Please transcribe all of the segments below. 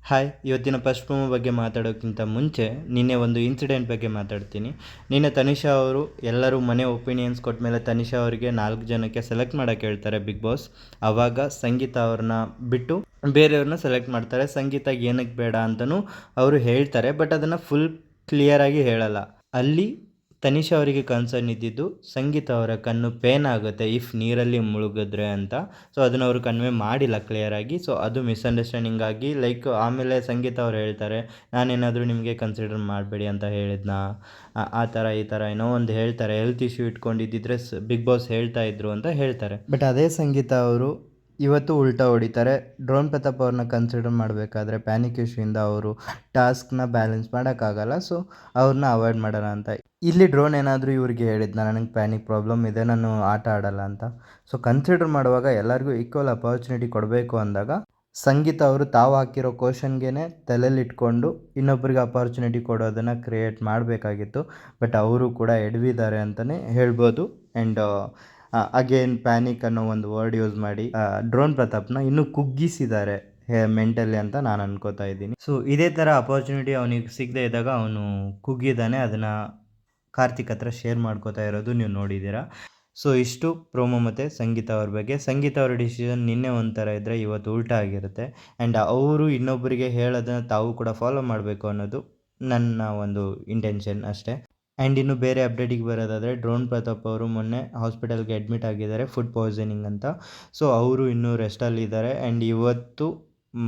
Hi, ಇವತ್ತಿನ first promo ಬಗ್ಗೆ ಮಾತಾಡೋಕ್ಕಿಂತ ಮುಂಚೆ ನಿನ್ನೆ ಒಂದು ಇನ್ಸಿಡೆಂಟ್ ಬಗ್ಗೆ ಮಾತಾಡ್ತೀನಿ. ನಿನ್ನೆ ತನಿಷಾ ಅವರು ಎಲ್ಲರೂ ಮನೆ ಒಪಿನಿಯನ್ಸ್ ಕೊಟ್ಟ ಮೇಲೆ ತನಿಷಾ ಅವರಿಗೆ 4 ಜನಕ್ಕೆ ಸೆಲೆಕ್ಟ್ ಮಾಡೋಕ್ಕೆ ಹೇಳ್ತಾರೆ ಬಿಗ್ ಬಾಸ್. ಆವಾಗ ಸಂಗೀತ ಅವ್ರನ್ನ ಬಿಟ್ಟು ಬೇರೆಯವ್ರನ್ನ ಸೆಲೆಕ್ಟ್ ಮಾಡ್ತಾರೆ. ಸಂಗೀತ ಏನಕ್ಕೆ ಬೇಡ ಅಂತಲೂ ಅವರು ಹೇಳ್ತಾರೆ, ಬಟ್ ಅದನ್ನು ಫುಲ್ ಕ್ಲಿಯರಾಗಿ ಹೇಳಲ್ಲ. ಅಲ್ಲಿ ತನಿಷಾ ಅವರಿಗೆ ಕನ್ಸರ್ನ್ ಇದ್ದಿದ್ದು ಸಂಗೀತ ಅವರ ಕಣ್ಣು ಪೇನ್ ಆಗುತ್ತೆ ಇಫ್ ನೀರಲ್ಲಿ ಮುಳುಗಿದ್ರೆ ಅಂತ. ಸೊ ಅದನ್ನು ಅವರು ಕನ್ವೆ ಮಾಡಿಲ್ಲ ಕ್ಲಿಯರಾಗಿ. ಸೊ ಅದು ಮಿಸ್ಅಂಡರ್ಸ್ಟ್ಯಾಂಡಿಂಗ್ ಆಗಿ ಲೈಕ್ ಆಮೇಲೆ ಸಂಗೀತ ಅವ್ರು ಹೇಳ್ತಾರೆ, ನಾನೇನಾದರೂ ನಿಮಗೆ ಕನ್ಸಿಡರ್ ಮಾಡಬೇಡಿ ಅಂತ ಹೇಳಿದ್ನಾ, ಆ ಥರ ಈ ಥರ ಏನೋ ಒಂದು ಹೇಳ್ತಾರೆ. ಹೆಲ್ತ್ ಇಶ್ಯೂ ಇಟ್ಕೊಂಡಿದ್ದಿದ್ರೆ ಬಿಗ್ ಬಾಸ್ ಹೇಳ್ತಾ ಇದ್ರು ಅಂತ ಹೇಳ್ತಾರೆ. ಬಟ್ ಅದೇ ಸಂಗೀತ ಅವರು ಇವತ್ತು ಉಲ್ಟಾ ಹೊಡಿತಾರೆ. ಡ್ರೋನ್ ಪ್ರತಾಪ್ ಅವ್ರನ್ನ ಕನ್ಸಿಡರ್ ಮಾಡಬೇಕಾದ್ರೆ ಪ್ಯಾನಿಕ್ ಇಶ್ಯೂಯಿಂದ ಅವರು ಟಾಸ್ಕ್ನ ಬ್ಯಾಲೆನ್ಸ್ ಮಾಡೋಕ್ಕಾಗಲ್ಲ, ಸೊ ಅವ್ರನ್ನ ಅವಾಯ್ಡ್ ಮಾಡೋಣ ಅಂತ. ಇಲ್ಲಿ ಡ್ರೋನ್ ಏನಾದರೂ ಇವ್ರಿಗೆ ಹೇಳಿದ್ನ, ನನಗೆ ಪ್ಯಾನಿಕ್ ಪ್ರಾಬ್ಲಮ್ ಇದೆ, ನಾನು ಆಟ ಆಡಲ್ಲ ಅಂತ. ಸೊ ಕನ್ಸಿಡರ್ ಮಾಡುವಾಗ ಎಲ್ಲರಿಗೂ ಈಕ್ವಲ್ ಅಪಾರ್ಚುನಿಟಿ ಕೊಡಬೇಕು ಅಂದಾಗ ಸಂಗೀತ ಅವರು ತಾವು ಹಾಕಿರೋ ಕ್ವಶನ್ಗೆ ತಲೆಯಲ್ಲಿಟ್ಕೊಂಡು ಇನ್ನೊಬ್ಬರಿಗೆ ಅಪಾರ್ಚುನಿಟಿ ಕೊಡೋದನ್ನು ಕ್ರಿಯೇಟ್ ಮಾಡಬೇಕಾಗಿತ್ತು. ಬಟ್ ಅವರು ಕೂಡ ಎಡವಿದ್ದಾರೆ ಅಂತಲೇ ಹೇಳ್ಬೋದು. ಆ್ಯಂಡ್ ಅಗೇನ್ ಪ್ಯಾನಿಕ್ ಅನ್ನೋ ಒಂದು ವರ್ಡ್ ಯೂಸ್ ಮಾಡಿ ಡ್ರೋನ್ ಪ್ರತಾಪ್ನ ಇನ್ನೂ ಕುಗ್ಗಿಸಿದ್ದಾರೆ ಮೆಂಟಲಿ ಅಂತ ನಾನು ಅನ್ಕೋತಾ ಇದ್ದೀನಿ. ಸೊ ಇದೇ ಥರ ಅಪಾರ್ಚುನಿಟಿ ಅವನಿಗೆ ಸಿಗದೆ ಇದ್ದಾಗ ಅವನು ಕುಗ್ಗಿದ್ದಾನೆ. ಅದನ್ನು ಕಾರ್ತಿಕ್ ಹತ್ರ ಶೇರ್ ಮಾಡ್ಕೋತಾ ಇರೋದು ನೀವು ನೋಡಿದ್ದೀರಾ. ಸೊ ಇಷ್ಟು ಪ್ರೋಮೋ ಮತ್ತು ಸಂಗೀತ ಅವ್ರ ಬಗ್ಗೆ. ಸಂಗೀತ ಅವರ ಡಿಸಿಷನ್ ನಿನ್ನೆ ಒಂಥರ ಇದ್ದರೆ ಇವತ್ತು ಉಲ್ಟಾ ಆಗಿರುತ್ತೆ. ಆ್ಯಂಡ್ ಅವರು ಇನ್ನೊಬ್ಬರಿಗೆ ಹೇಳೋದನ್ನು ತಾವು ಕೂಡ ಫಾಲೋ ಮಾಡಬೇಕು ಅನ್ನೋದು ನನ್ನ ಒಂದು ಇಂಟೆನ್ಷನ್ ಅಷ್ಟೇ. ಆ್ಯಂಡ್ ಇನ್ನು ಬೇರೆ ಅಪ್ಡೇಟಿಗೆ ಬರೋದಾದರೆ, ಡ್ರೋನ್ ಪ್ರತಾಪ್ ಅವರು ಮೊನ್ನೆ ಹಾಸ್ಪಿಟಲ್ಗೆ ಅಡ್ಮಿಟ್ ಆಗಿದ್ದಾರೆ ಫುಡ್ ಪಾಯ್ಸನಿಂಗ್ ಅಂತ. ಸೊ ಅವರು ಇನ್ನೂ ರೆಸ್ಟಲ್ಲಿದ್ದಾರೆ. ಆ್ಯಂಡ್ ಇವತ್ತು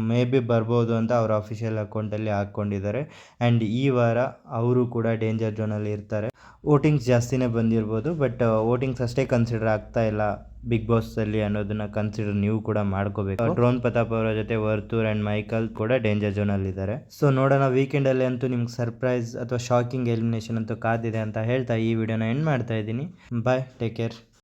ಮೇ ಬಿ ಬರ್ಬೋದು ಅಂತ ಅವರ ಅಫಿಷಿಯಲ್ ಅಕೌಂಟಲ್ಲಿ ಹಾಕ್ಕೊಂಡಿದ್ದಾರೆ. ಆ್ಯಂಡ್ ಈ ವಾರ ಅವರು ಕೂಡ ಡೇಂಜರ್ ಝೋನಲ್ಲಿ ಇರ್ತಾರೆ. ವೋಟಿಂಗ್ಸ್ ಜಾಸ್ತಿನೇ ಬಂದಿರ್ಬೋದು, ಬಟ್ ವೋಟಿಂಗ್ಸ್ ಅಷ್ಟೇ ಕನ್ಸಿಡರ್ ಆಗ್ತಾ ಇಲ್ಲ ಬಿಗ್ ಬಾಸಲ್ಲಿ ಅನ್ನೋದನ್ನು ಕನ್ಸಿಡರ್ ನೀವು ಕೂಡ ಮಾಡ್ಕೋಬೇಕು. ಡ್ರೋನ್ ಪ್ರತಾಪ್ ಅವರ ಜೊತೆ ವರ್ತೂರ್ ಆ್ಯಂಡ್ ಮೈಕಲ್ ಕೂಡ ಡೇಂಜರ್ ಝೋನಲ್ಲಿದ್ದಾರೆ. ಸೊ ನೋಡೋಣ, ವೀಕೆಂಡಲ್ಲಿ ಅಂತೂ ನಿಮ್ಗೆ ಸರ್ಪ್ರೈಸ್ ಅಥವಾ ಶಾಕಿಂಗ್ ಎಲಿಮಿನೇಷನ್ ಅಂತೂ ಕಾದಿದೆ ಅಂತ ಹೇಳ್ತಾ ಈ ವಿಡಿಯೋನ ಎಂಡ್ ಮಾಡ್ತಾ ಇದ್ದೀನಿ. ಬಾಯ್, ಟೇಕ್ ಕೇರ್.